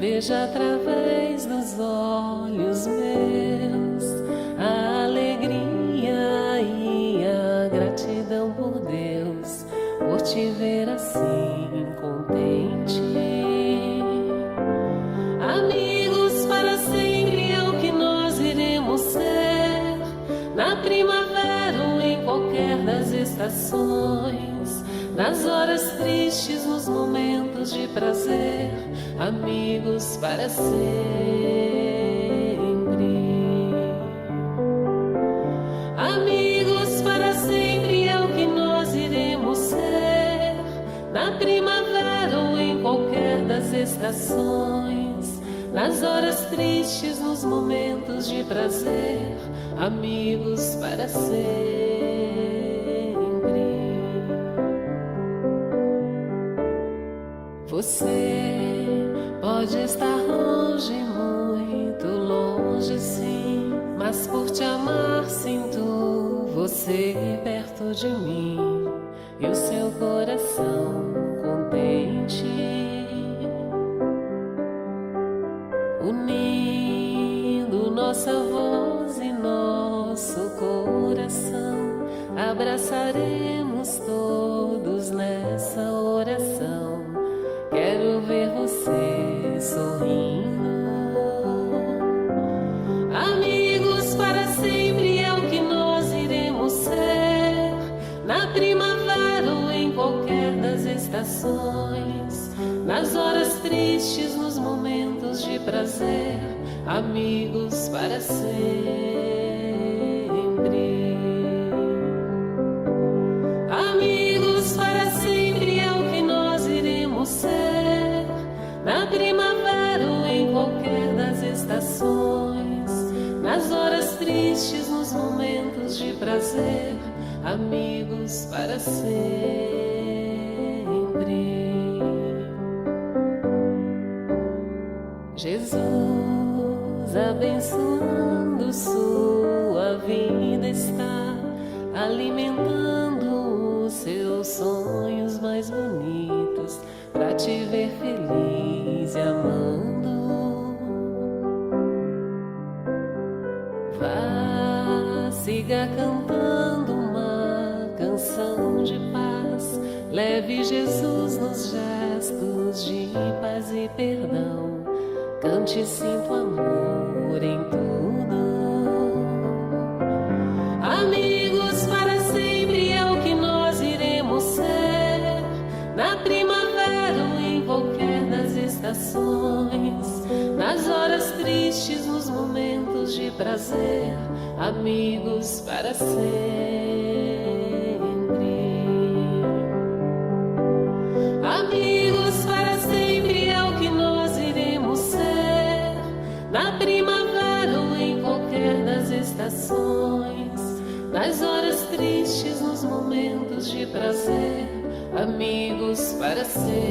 Veja através dos olhos meus a alegria e a gratidão por Deus, por te ver assim contente. Amigos para sempre é o que nós iremos ser, na primavera ou em qualquer das estações, nas horas tristes, nos momentos de prazer, amigos para sempre. Amigos para sempre é o que nós iremos ser, na primavera ou em qualquer das estações, nas horas tristes, nos momentos de prazer, amigos para sempre. Você pode estar longe, muito longe sim, mas por te amar sinto você perto de mim e o seu coração contente, unindo nossa voz e nosso coração, abraçaremos todos nessa oração. Quero ver você sorrindo. Amigos para sempre é o que nós iremos ser, na primavera ou em qualquer das estações, nas horas tristes, nos momentos de prazer, amigos para sempre. Amigos para sempre é o que nós iremos ser, na primavera ou em qualquer das estações, nas horas tristes, nos momentos de prazer, amigos para sempre. Jesus abençoando sua vida está, alimentando os seus sonhos mais bonitos, pra te ver feliz e amando. Vá, siga cantando uma canção de paz, leve Jesus nos gestos de paz e perdão, cante e sinta o amor em tudo. Amigos para sempre é o que nós iremos ser, na primavera ou em qualquer das estações, nas horas tristes, nos momentos de prazer, amigos para sempre. Amigos para sempre é o que nós iremos ser, na primavera ou em qualquer das estações, nas horas tristes, nos momentos de prazer, amigos para sempre.